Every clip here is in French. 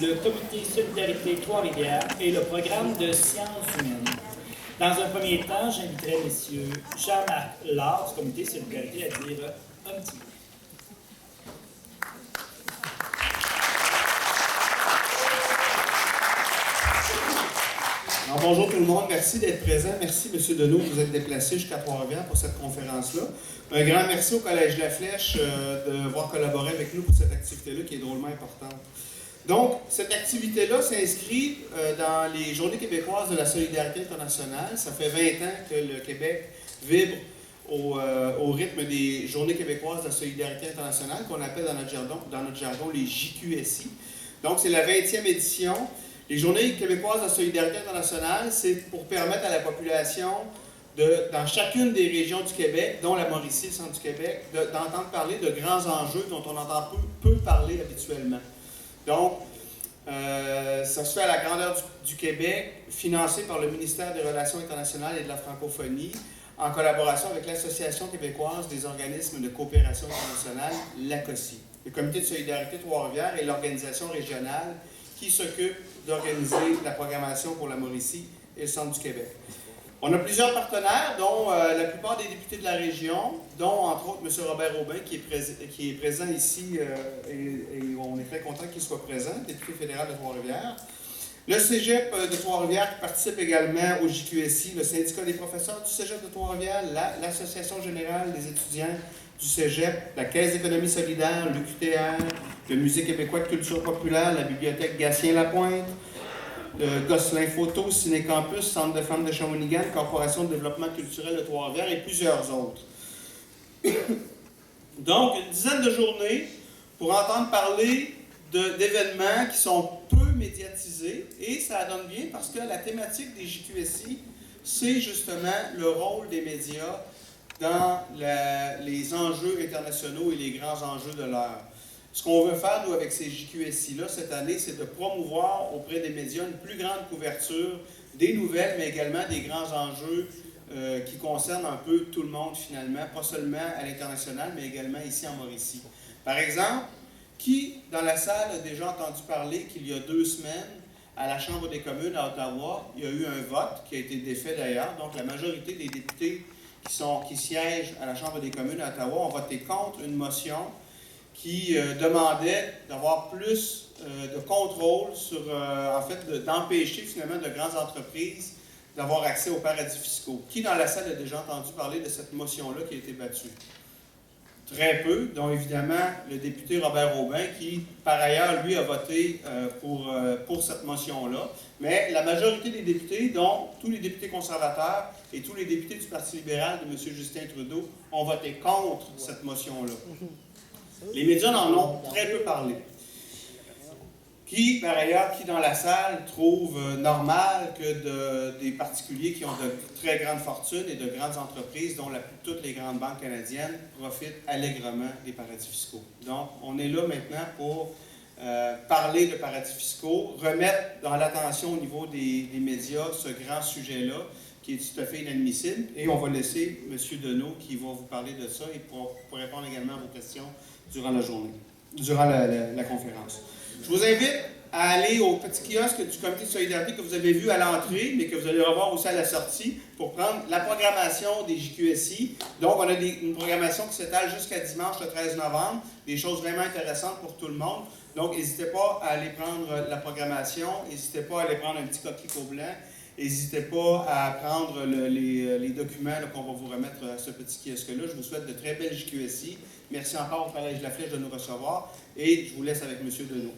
le Comité Solidarité Trois-Rivières et le programme de sciences humaines. Dans un premier temps, j'inviterai M. Jean-Marc Lard du Comité Solidarité à dire un petit mot. Alors, bonjour tout le monde, merci d'être présent. Merci M. Deneau de vous être déplacé jusqu'à Trois-Rivières pour cette conférence-là. Un grand merci au Collège La Flèche d'avoir collaboré avec nous pour cette activité-là qui est drôlement importante. Donc, cette activité-là s'inscrit dans les Journées québécoises de la solidarité internationale. Ça fait 20 ans que le Québec vibre au rythme des Journées québécoises de la solidarité internationale, qu'on appelle dans notre jargon les JQSI. Donc, c'est la 20e édition. Les Journées québécoises de la solidarité internationale, c'est pour permettre à la population, dans chacune des régions du Québec, dont la Mauricie, le centre du Québec, d'entendre parler de grands enjeux dont on entend peu parler habituellement. Donc, ça se fait à la grandeur du Québec, financé par le ministère des Relations internationales et de la francophonie, en collaboration avec l'Association québécoise des organismes de coopération internationale, l'ACOSI. Le Comité de solidarité Trois-Rivières est l'organisation régionale qui s'occupe d'organiser la programmation pour la Mauricie et le centre du Québec. On a plusieurs partenaires, dont la plupart des députés de la région, dont entre autres M. Robert Aubin, qui est présent ici, et on est très content qu'il soit présent, député fédéral de Trois-Rivières. Le Cégep de Trois-Rivières qui participe également au JQSI, le syndicat des professeurs du Cégep de Trois-Rivières, l'Association générale des étudiants du Cégep, la Caisse d'économie solidaire, l'UQTR, le Musée québécois de culture populaire, la Bibliothèque Gatien-Lapointe, le Gosselin Photo, Ciné-Campus, Centre de femmes de Shawinigan, Corporation de développement culturel de Trois-Rivières et plusieurs autres. Donc, une dizaine de journées pour entendre parler d'événements qui sont peu médiatisés, et ça donne bien parce que la thématique des JQSI, c'est justement le rôle des médias dans les enjeux internationaux et les grands enjeux de l'heure. Ce qu'on veut faire, nous, avec ces JQSI-là, cette année, c'est de promouvoir auprès des médias une plus grande couverture des nouvelles, mais également des grands enjeux qui concernent un peu tout le monde, finalement, pas seulement à l'international, mais également ici en Mauricie. Par exemple, qui, dans la salle, a déjà entendu parler qu'il y a 2 semaines, à la Chambre des communes à Ottawa, il y a eu un vote qui a été défait d'ailleurs, donc la majorité des députés qui siègent à la Chambre des communes à Ottawa ont voté contre une motion qui demandait d'avoir plus de contrôle sur, d'empêcher finalement de grandes entreprises d'avoir accès aux paradis fiscaux. Qui dans la salle a déjà entendu parler de cette motion-là qui a été battue? Très peu, dont évidemment le député Robert Aubin, qui par ailleurs, lui, a voté pour cette motion-là. Mais la majorité des députés, dont tous les députés conservateurs et tous les députés du Parti libéral de M. Justin Trudeau, ont voté contre cette motion-là. Les médias n'en ont très peu parlé. Qui, par ailleurs, qui dans la salle trouve normal que des particuliers qui ont de très grandes fortunes et de grandes entreprises, dont toutes les grandes banques canadiennes, profitent allègrement des paradis fiscaux. Donc, on est là maintenant pour parler de paradis fiscaux, remettre dans l'attention au niveau des médias ce grand sujet-là, qui est tout à fait inadmissible. Et on va laisser M. Deneau qui va vous parler de ça et pour répondre également à vos questions durant la journée, durant la conférence. Je vous invite à aller au petit kiosque du Comité de solidarité que vous avez vu à l'entrée, mais que vous allez revoir aussi à la sortie, pour prendre la programmation des JQSI. Donc, on a une programmation qui s'étale jusqu'à dimanche, le 13 novembre, des choses vraiment intéressantes pour tout le monde. Donc, n'hésitez pas à aller prendre la programmation, n'hésitez pas à aller prendre un petit coquelicot blanc, n'hésitez pas à prendre les documents qu'on va vous remettre à ce petit kiosque-là. Je vous souhaite de très belles JQSI. Merci encore au Collège La Flèche de nous recevoir et je vous laisse avec M. Deneau.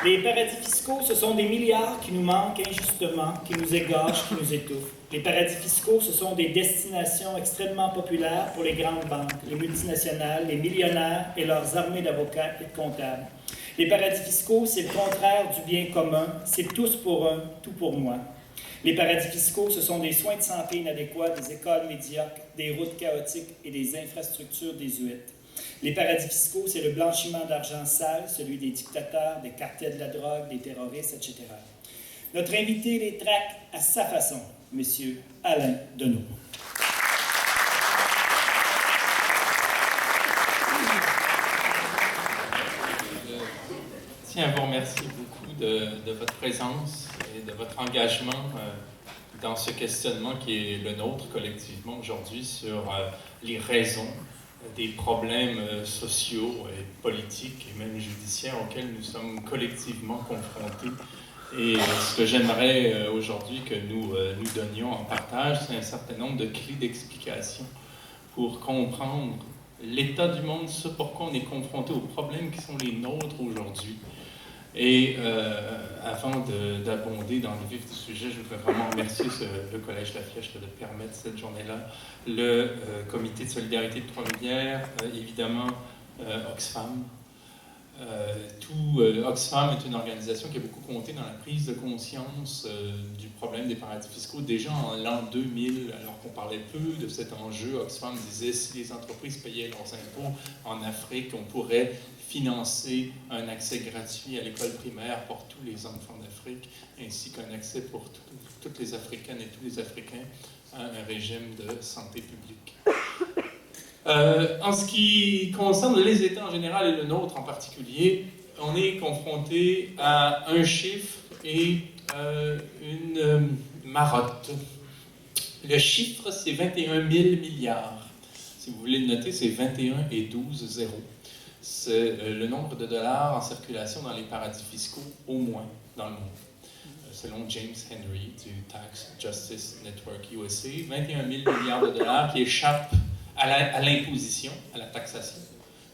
Les paradis fiscaux, ce sont des milliards qui nous manquent injustement, qui nous égorgent, qui nous étouffent. Les paradis fiscaux, ce sont des destinations extrêmement populaires pour les grandes banques, les multinationales, les millionnaires et leurs armées d'avocats et de comptables. Les paradis fiscaux, c'est le contraire du bien commun, c'est tous pour un, tout pour moi. Les paradis fiscaux, ce sont des soins de santé inadéquats, des écoles médiocres, des routes chaotiques et des infrastructures désuètes. Les paradis fiscaux, c'est le blanchiment d'argent sale, celui des dictateurs, des cartels de la drogue, des terroristes, etc. Notre invité les traque à sa façon, M. Alain Deneau. tiens à vous remercier beaucoup de votre présence et de votre engagement dans ce questionnement qui est le nôtre collectivement aujourd'hui sur les raisons des problèmes sociaux et politiques et même judiciaires auxquels nous sommes collectivement confrontés. Et ce que j'aimerais aujourd'hui que nous donnions en partage, c'est un certain nombre de clés d'explication pour comprendre l'état du monde, ce pourquoi on est confronté aux problèmes qui sont les nôtres aujourd'hui. Et avant d'abonder dans le vif du sujet, je voudrais vraiment remercier le Collège La Flèche de permettre cette journée-là, le Comité de solidarité de Trois-Rivières, évidemment Oxfam. Oxfam est une organisation qui a beaucoup compté dans la prise de conscience du problème des paradis fiscaux. Déjà en l'an 2000, alors qu'on parlait peu de cet enjeu, Oxfam disait si les entreprises payaient leurs impôts en Afrique, on pourrait financer un accès gratuit à l'école primaire pour tous les enfants d'Afrique, ainsi qu'un accès pour toutes les Africaines et tous les Africains à un régime de santé publique. En ce qui concerne les États en général et le nôtre en particulier, on est confronté à un chiffre et une marotte. Le chiffre, c'est 21 000 milliards. Si vous voulez le noter, c'est 21 et 12 zéros. C'est le nombre de dollars en circulation dans les paradis fiscaux, au moins, dans le monde. Selon James Henry du Tax Justice Network USA, 21 000 milliards de dollars qui échappent à l'imposition, à la taxation,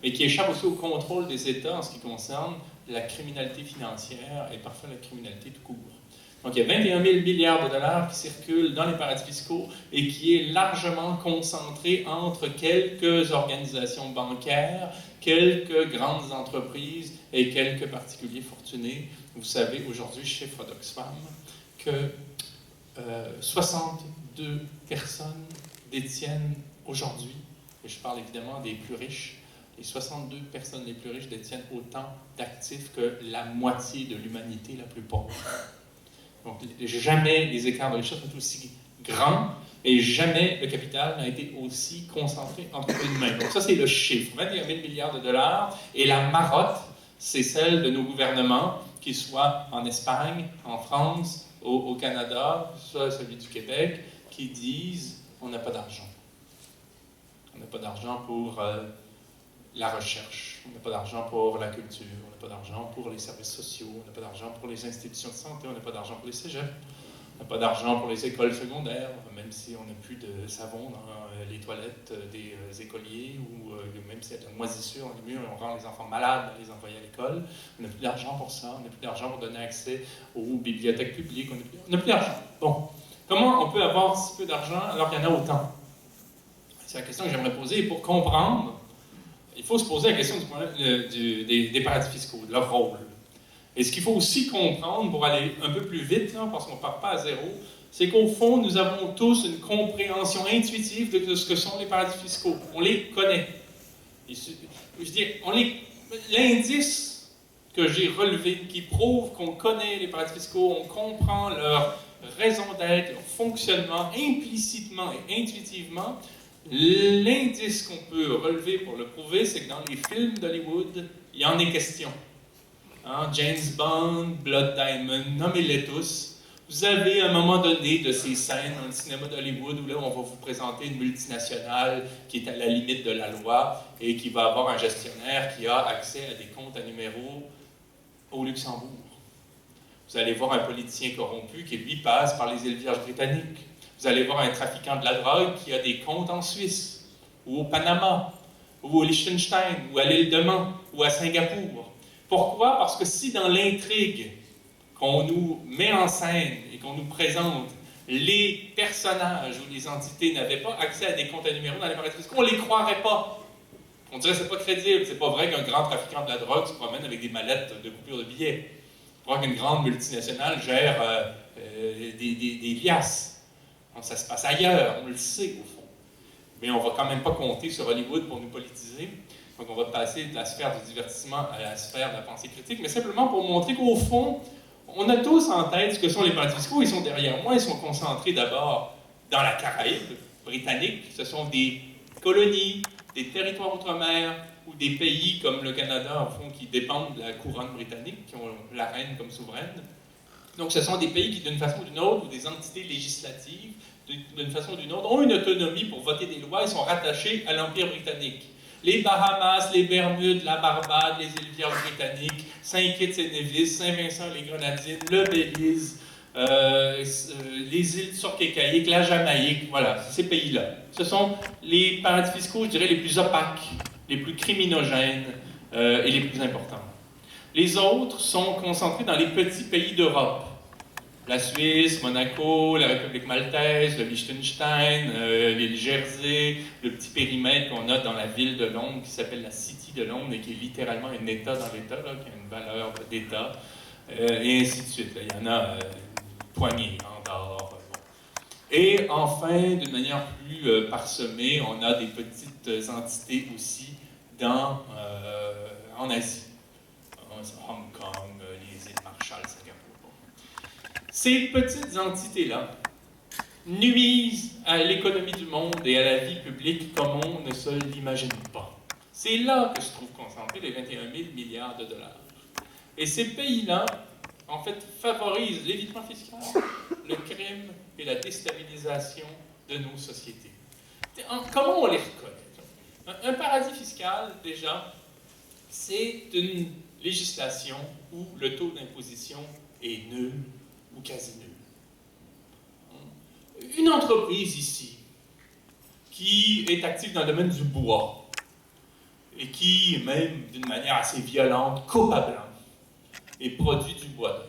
mais qui échappent aussi au contrôle des États en ce qui concerne la criminalité financière et parfois la criminalité tout court. Donc, il y a 21 000 milliards de dollars qui circulent dans les paradis fiscaux et qui est largement concentré entre quelques organisations bancaires, quelques grandes entreprises et quelques particuliers fortunés. Vous savez, aujourd'hui, chiffre d'Oxfam, que 62 personnes détiennent aujourd'hui, et je parle évidemment des plus riches, les 62 personnes les plus riches détiennent autant d'actifs que la moitié de l'humanité la plus pauvre. Donc, jamais les écarts de richesse sont aussi grands et jamais le capital n'a été aussi concentré entre peu de mains. Donc, ça, c'est le chiffre, 21 000 milliards de dollars. Et la marotte, c'est celle de nos gouvernements, qu'ils soient en Espagne, en France, au Canada, soit celui du Québec, qui disent on n'a pas d'argent. On n'a pas d'argent pour la recherche, on n'a pas d'argent pour la culture, on n'a pas d'argent pour les services sociaux, on n'a pas d'argent pour les institutions de santé, on n'a pas d'argent pour les cégeps, on n'a pas d'argent pour les écoles secondaires, même si on n'a plus de savon dans les toilettes des écoliers, ou même s'il y a de la moisissure dans les murs, on rend les enfants malades à les envoyer à l'école. On n'a plus d'argent pour ça, on n'a plus d'argent pour donner accès aux bibliothèques publiques, on n'a plus d'argent. Bon, comment on peut avoir si peu d'argent alors qu'il y en a autant? C'est la question que j'aimerais poser. Et pour comprendre, il faut se poser la question des paradis fiscaux, de leur rôle. Et ce qu'il faut aussi comprendre, pour aller un peu plus vite, là, parce qu'on ne part pas à zéro, c'est qu'au fond, nous avons tous une compréhension intuitive de ce que sont les paradis fiscaux. On les connaît. Et je veux dire, l'indice que j'ai relevé, qui prouve qu'on connaît les paradis fiscaux, on comprend leur raison d'être, leur fonctionnement implicitement et intuitivement, l'indice qu'on peut relever pour le prouver, c'est que dans les films d'Hollywood, il y en est question. Hein, James Bond, Blood Diamond, nommez-les tous. Vous avez à un moment donné de ces scènes dans le cinéma d'Hollywood où là, on va vous présenter une multinationale qui est à la limite de la loi et qui va avoir un gestionnaire qui a accès à des comptes à numéros au Luxembourg. Vous allez voir un politicien corrompu qui, lui, passe par les îles Vierges britanniques. Vous allez voir un trafiquant de la drogue qui a des comptes en Suisse, ou au Panama, ou au Liechtenstein, ou à l'île de Man, ou à Singapour. Pourquoi? Parce que si dans l'intrigue qu'on nous met en scène et qu'on nous présente, les personnages ou les entités n'avaient pas accès à des comptes à numéros dans les paradis fiscaux, on ne les croirait pas. On dirait que c'est pas crédible, c'est pas vrai qu'un grand trafiquant de la drogue se promène avec des mallettes de coupures de billets. C'est pas qu'une grande multinationale gère des liasses. Donc, ça se passe ailleurs, on le sait au fond. Mais on ne va quand même pas compter sur Hollywood pour nous politiser. Donc on va passer de la sphère du divertissement à la sphère de la pensée critique, mais simplement pour montrer qu'au fond, on a tous en tête ce que sont les paradis fiscaux. Ils sont derrière moi, ils sont concentrés d'abord dans la Caraïbe britannique. Ce sont des colonies des territoires outre-mer ou des pays comme le Canada, au fond, qui dépendent de la couronne britannique, qui ont la reine comme souveraine. Donc, ce sont des pays qui, d'une façon ou d'une autre, ou des entités législatives, d'une façon ou d'une autre, ont une autonomie pour voter des lois et sont rattachés à l'Empire britannique. Les Bahamas, les Bermudes, la Barbade, les îles Vierges britanniques, Saint-Kitts-et-Nevis, Saint-Vincent-les-Grenadines, le Belize, les îles Turques-et-Caïques, la Jamaïque, voilà, ces pays-là. Ce sont les paradis fiscaux, je dirais, les plus opaques, les plus criminogènes et les plus importants. Les autres sont concentrés dans les petits pays d'Europe. La Suisse, Monaco, la République maltaise, le Liechtenstein, l'île Jersey, le petit périmètre qu'on a dans la ville de Londres qui s'appelle la City de Londres et qui est littéralement un État dans l'État, qui a une valeur d'État, et ainsi de suite. Là, il y en a une poignée, Andorre. Bon. Et enfin, d'une manière plus parsemée, on a des petites entités aussi en Asie. Hong Kong, les îles Marshall, Singapour. Ces petites entités-là nuisent à l'économie du monde et à la vie publique comme on ne se l'imagine pas. C'est là que se trouvent concentrés les 21 000 milliards de dollars. Et ces pays-là, en fait, favorisent l'évitement fiscal, le crime et la déstabilisation de nos sociétés. Comment on les reconnaît? Un paradis fiscal, déjà, c'est une législation où le taux d'imposition est nul ou quasi nul. Une entreprise ici qui est active dans le domaine du bois et qui, même d'une manière assez violente, coupe à blanc et produit du bois d'œuvre,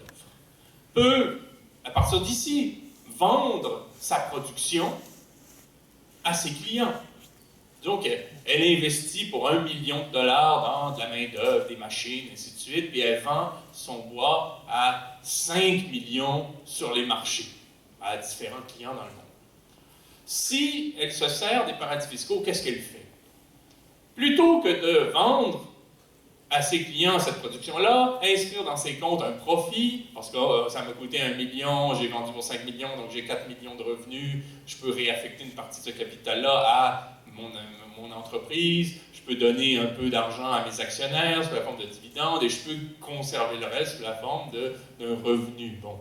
peut, à partir d'ici, vendre sa production à ses clients. Donc, elle investit pour 1 million de dollars dans de la main-d'œuvre, des machines, ainsi de suite, puis elle vend son bois à 5 millions sur les marchés, à différents clients dans le monde. Si elle se sert des paradis fiscaux, qu'est-ce qu'elle fait? Plutôt que de vendre à ses clients cette production-là, inscrire dans ses comptes un profit, parce que ça m'a coûté 1 million, j'ai vendu pour 5 millions, donc j'ai 4 millions de revenus, je peux réaffecter une partie de ce capital-là à mon entreprise, je peux donner un peu d'argent à mes actionnaires sous la forme de dividendes et je peux conserver le reste sous la forme d'un revenu. Bon.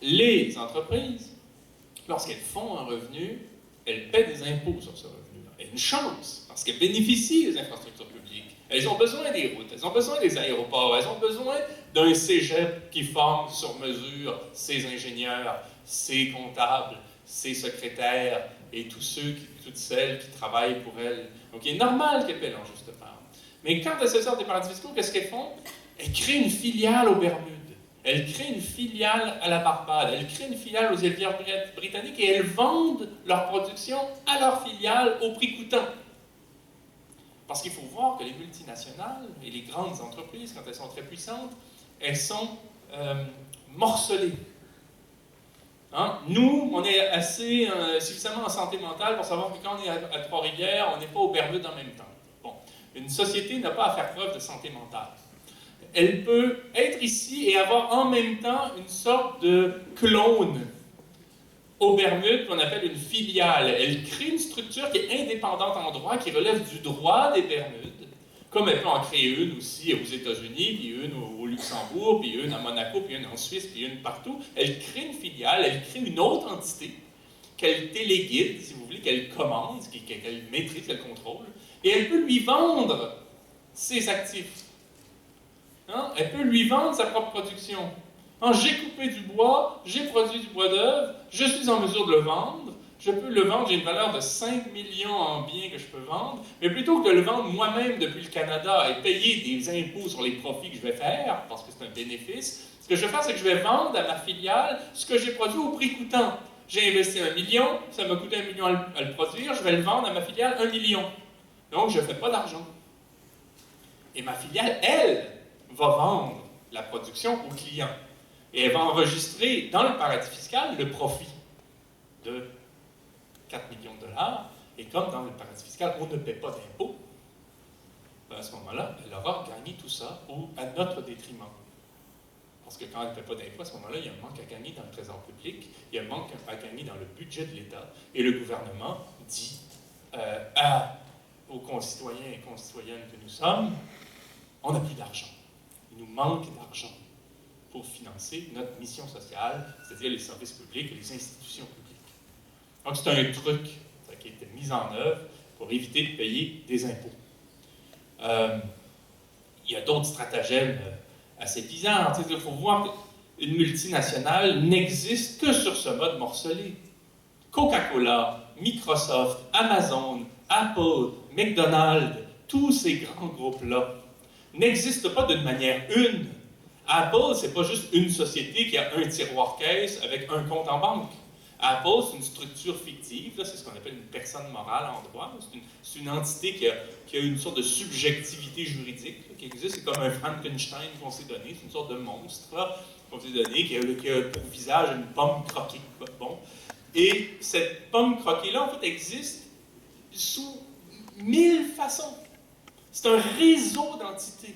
Les entreprises, lorsqu'elles font un revenu, elles paient des impôts sur ce revenu-là. Et une chance, parce qu'elles bénéficient des infrastructures publiques. Elles ont besoin des routes, elles ont besoin des aéroports, elles ont besoin d'un cégep qui forme sur mesure ses ingénieurs, ses comptables, ses secrétaires et toutes celles qui travaillent pour elles. Donc, il est normal qu'elles paient en juste part. Mais quand elles se sortent des paradis fiscaux, qu'est-ce qu'elles font? Elles créent une filiale aux Bermudes. Elles créent une filiale à la Barbade. Elles créent une filiale aux îles Vierges britanniques et elles vendent leur production à leur filiale au prix coûtant. Parce qu'il faut voir que les multinationales et les grandes entreprises, quand elles sont très puissantes, elles sont morcelées. Hein? Nous, on est assez suffisamment en santé mentale pour savoir que quand on est à Trois-Rivières, on n'est pas aux Bermudes en même temps. Bon. Une société n'a pas à faire preuve de santé mentale. Elle peut être ici et avoir en même temps une sorte de clone aux Bermudes qu'on appelle une filiale. Elle crée une structure qui est indépendante en droit, qui relève du droit des Bermudes, comme elle peut en créer une aussi aux États-Unis, puis une au Luxembourg, puis une à Monaco, puis une en Suisse, puis une partout. Elle crée une filiale, elle crée une autre entité qu'elle téléguide, si vous voulez, qu'elle commande, qu'elle maîtrise, qu'elle contrôle, et elle peut lui vendre ses actifs. Hein? Elle peut lui vendre sa propre production. Hein? J'ai coupé du bois, j'ai produit du bois d'œuvre, je suis en mesure de le vendre, je peux le vendre, j'ai une valeur de 5 millions en biens que je peux vendre, mais plutôt que de le vendre moi-même depuis le Canada et payer des impôts sur les profits que je vais faire, parce que c'est un bénéfice, ce que je vais faire, c'est que je vais vendre à ma filiale ce que j'ai produit au prix coûtant. J'ai investi 1 million, ça m'a coûté 1 million à le produire, je vais le vendre à ma filiale 1 million. Donc, je ne fais pas d'argent. Et ma filiale, elle, va vendre la production au client. Et elle va enregistrer dans le paradis fiscal le profit de 4 millions de dollars. Et comme dans le paradis fiscal, on ne paie pas d'impôts, ben à ce moment-là, elle aura gagné tout ça à notre détriment. Parce que quand elle ne paie pas d'impôts, à ce moment-là, il y a un manque à gagner dans le trésor public, il y a un manque à gagner dans le budget de l'État. Et le gouvernement dit aux concitoyens et concitoyennes que nous sommes, on n'a plus d'argent. Il nous manque d'argent pour financer notre mission sociale, c'est-à-dire les services publics et les institutions publiques. Donc, c'est un truc qui a été mis en œuvre pour éviter de payer des impôts. Il y a d'autres stratagèmes assez bizarres. Il faut voir qu'une multinationale n'existe que sur ce mode morcelé. Coca-Cola, Microsoft, Amazon, Apple, McDonald's, tous ces grands groupes-là n'existent pas d'une manière une. Apple, c'est pas juste une société qui a un tiroir caisse avec un compte en banque. Apple, c'est une structure fictive, c'est ce qu'on appelle une personne morale en droit. C'est une entité qui a une sorte de subjectivité juridique là, qui existe. C'est comme un Frankenstein qu'on s'est donné, c'est une sorte de monstre là, qu'on s'est donné, qui a pour visage une pomme croquée. Bon. Et cette pomme croquée-là, en fait, existe sous 1000 façons. C'est un réseau d'entités.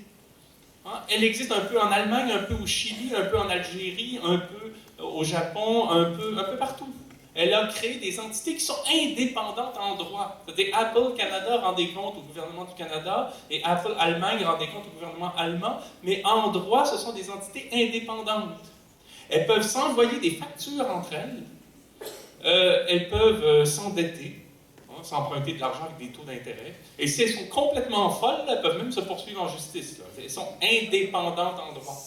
Hein? Elle existe un peu en Allemagne, un peu au Chili, un peu en Algérie, un peu au Japon, un peu partout. Elle a créé des entités qui sont indépendantes en droit. C'est-à-dire Apple Canada rend des comptes au gouvernement du Canada et Apple Allemagne rend des comptes au gouvernement allemand, mais en droit, ce sont des entités indépendantes. Elles peuvent s'envoyer des factures entre elles, elles peuvent s'endetter, s'emprunter de l'argent avec des taux d'intérêt. Et si elles sont complètement folles, elles peuvent même se poursuivre en justice. Là. Elles sont indépendantes en droit.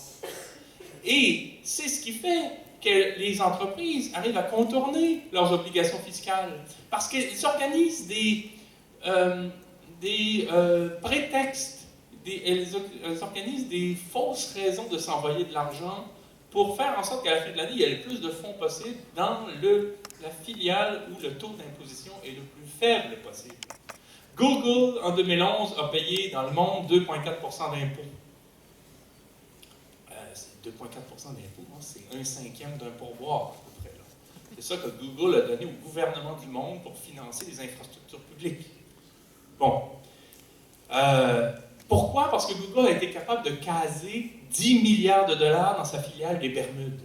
Et c'est ce qui fait que les entreprises arrivent à contourner leurs obligations fiscales. Parce qu'elles organisent des prétextes, elles organisent des fausses raisons de s'envoyer de l'argent pour faire en sorte qu'à la fin de l'année, il y ait le plus de fonds possible dans la filiale où le taux d'imposition est le plus faible possible. Google, en 2011, a payé dans le monde 2,4% d'impôts. 2,4% d'impôts, c'est 1/5 d'un pourboire, à peu près. C'est ça que Google a donné au gouvernement du monde pour financer les infrastructures publiques. Bon. Pourquoi? Parce que Google a été capable de caser 10 milliards de dollars dans sa filiale des Bermudes.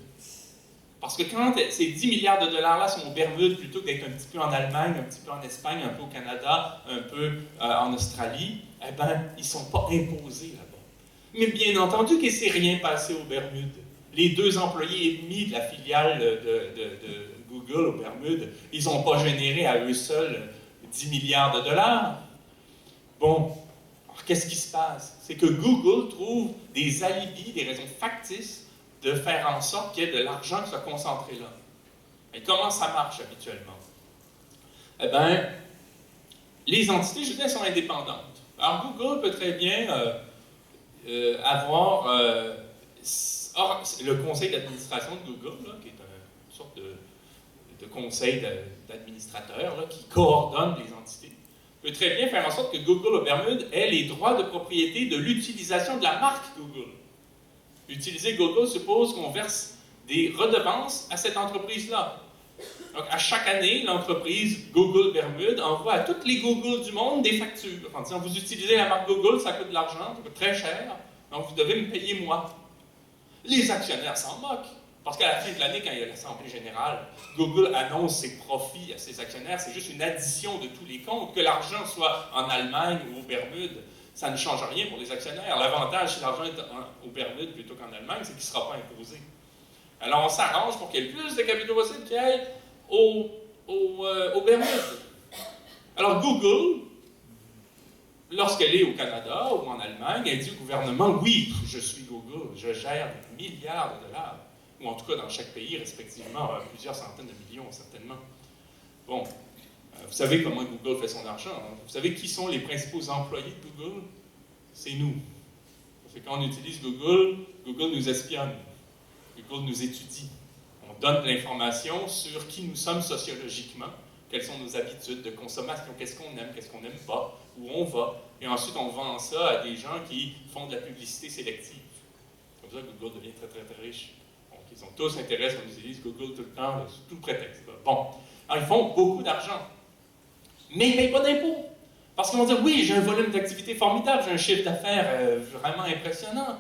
Parce que quand ces 10 milliards de dollars-là sont aux Bermudes, plutôt que d'être un petit peu en Allemagne, un petit peu en Espagne, un peu au Canada, un peu en Australie, eh bien, ils ne sont pas imposés là-bas. Mais bien entendu qu'il ne s'est rien passé aux Bermudes. Les 2 employés et demi de la filiale de Google aux Bermudes, ils n'ont pas généré à eux seuls 10 milliards de dollars. Bon, alors qu'est-ce qui se passe? C'est que Google trouve des alibis, des raisons factices de faire en sorte qu'il y ait de l'argent qui soit concentré là. Et comment ça marche habituellement? Eh bien, les entités, je disais, sont indépendantes. Alors Google peut très bien avoir le conseil d'administration de Google, là, qui est une sorte de conseil d'administrateurs qui coordonne les entités, peut très bien faire en sorte que Google aux Bermudes ait les droits de propriété de l'utilisation de la marque Google. Utiliser Google suppose qu'on verse des redevances à cette entreprise-là. Donc, à chaque année, l'entreprise Google Bermudes envoie à toutes les Google du monde des factures en disant « Vous utilisez la marque Google, ça coûte de l'argent, ça coûte très cher, donc vous devez me payer moi. » Les actionnaires s'en moquent. Parce qu'à la fin de l'année, quand il y a l'Assemblée générale, Google annonce ses profits à ses actionnaires. C'est juste une addition de tous les comptes. Que l'argent soit en Allemagne ou aux Bermudes, ça ne change rien pour les actionnaires. L'avantage, si l'argent est aux Bermudes plutôt qu'en Allemagne, c'est qu'il ne sera pas imposé. Alors, on s'arrange pour qu'il y ait le plus de capitaux possible qui aillent aux Bermudes. Alors, Google, lorsqu'elle est au Canada ou en Allemagne, elle dit au gouvernement « Oui, je suis Google, je gère des milliards de dollars. » Ou en tout cas dans chaque pays, respectivement, plusieurs centaines de millions, certainement. Bon, vous savez comment Google fait son argent. Hein? Vous savez qui sont les principaux employés de Google? C'est nous. Parce que quand on utilise Google, Google nous espionne. Google nous étudie. On donne de l'information sur qui nous sommes sociologiquement, quelles sont nos habitudes de consommation, qu'est-ce qu'on aime, qu'est-ce qu'on n'aime pas, où on va. Et ensuite, on vend ça à des gens qui font de la publicité sélective. Comme ça, Google devient très, très, très riche. Ils ont tous intérêt qu'on utilise Google tout le temps, sous tout prétexte. Bon, alors ils font beaucoup d'argent, mais ils ne payent pas d'impôts. Parce qu'ils vont dire, oui, j'ai un volume d'activité formidable, j'ai un chiffre d'affaires vraiment impressionnant,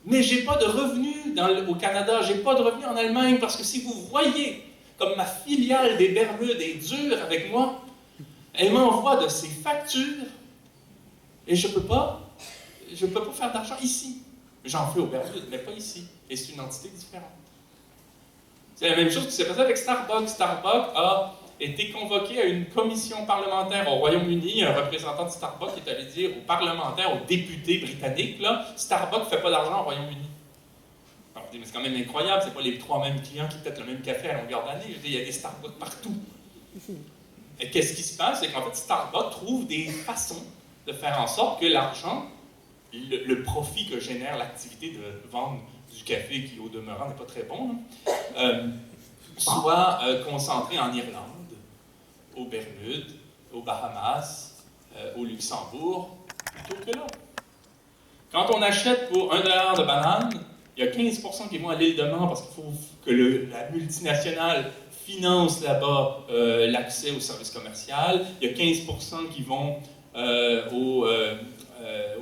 mais je n'ai pas de revenus au Canada, je n'ai pas de revenus en Allemagne, parce que si vous voyez comme ma filiale des Bermudes est dure avec moi, elle m'envoie de ses factures Et je peux pas faire d'argent ici. J'en fais au Bermude, mais pas ici. Et c'est une entité différente. C'est la même chose qui s'est passé avec Starbucks. Starbucks a été convoqué à une commission parlementaire au Royaume-Uni. Un représentant de Starbucks est allé dire aux parlementaires, aux députés britanniques, là, Starbucks ne fait pas d'argent au Royaume-Uni. Alors, mais c'est quand même incroyable, c'est pas les 3 mêmes clients qui peut-être le même café à longueur d'année. Je dis, il y a des Starbucks partout. Et qu'est-ce qui se passe? C'est qu'en fait, Starbucks trouve des façons de faire en sorte que l'argent, le profit que génère l'activité de vendre du café, qui au demeurant n'est pas très bon, soit concentré en Irlande, aux Bermudes, aux Bahamas, au Luxembourg, plutôt que là. Quand on achète pour $1 de banane, il y a 15% qui vont à l'île de Man parce qu'il faut que la multinationale finance là-bas l'accès au service commercial. Il y a 15% qui vont au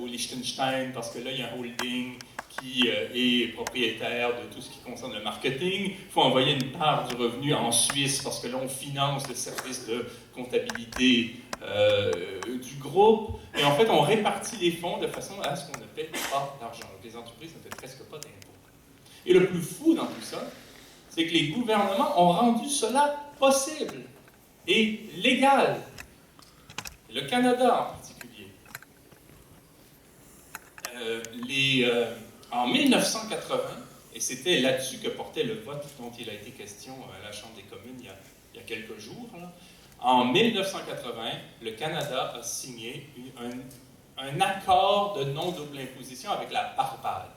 Liechtenstein parce que là, il y a un holding qui est propriétaire de tout ce qui concerne le marketing. Il faut envoyer une part du revenu en Suisse parce que là, on finance le service de comptabilité du groupe. Et en fait, on répartit les fonds de façon à ce qu'on ne paie pas d'argent. Les entreprises ne paient presque pas d'impôts. Et le plus fou dans tout ça, c'est que les gouvernements ont rendu cela possible et légal. Le Canada en particulier. En 1980, et c'était là-dessus que portait le vote dont il a été question à la Chambre des communes il y a quelques jours, là. En 1980, le Canada a signé un accord de non-double imposition avec la Barbade.